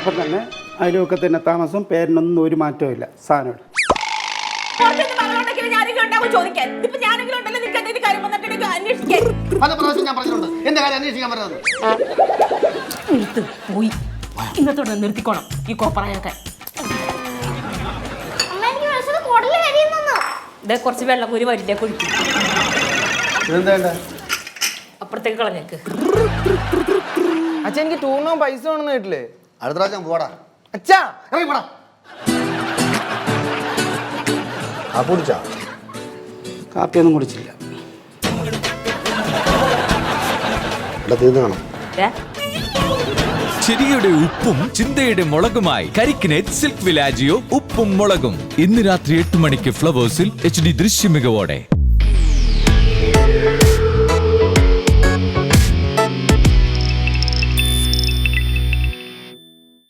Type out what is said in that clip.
അപ്പം തന്നെ അതിലൊക്കെ തന്നെ താമസം, പേരിനൊന്നും ഒരു മാറ്റവും ഇല്ല. സാധനം പല പ്രാവശ്യം ഞാൻ പറഞ്ഞിട്ടുണ്ട് എന്റെ കാര്യം അന്വേഷിക്കാൻ പറയുന്നത്. പോയി ഇന്നത്തോടെ നിർത്തിക്കോണം ഈ കോപ്പറായൊക്കെ. ഇതേ കുറച്ച് വെള്ളം ഒരു വരിലേക്ക് ഒഴിക്കും. അപ്പുറത്തേക്ക് കളഞ്ഞേക്ക്. അച്ഛാ എനിക്ക് ടൂറിനോ പൈസ വേണമെന്ന് കേട്ടില്ലേ? അടുത്ത പ്രാവശ്യം പോടാ. അച്ഛാ ഇറങ്ങി പോടാ. ആ കുടിച്ചാ? കാപ്പിയൊന്നും കുടിച്ചില്ല. തീർന്നു കാണാം. ചിരിയുടെ ഉപ്പും ചിന്തയുടെ മുളകുമായി കരിക്കിനെറ്റ് സിൽക്ക് വിലാജിയോ ഉപ്പും മുളകും. ഇന്ന് രാത്രി 8 മണിക്ക് ഫ്ലവേഴ്സിൽ HD ദൃശ്യമികവോടെ.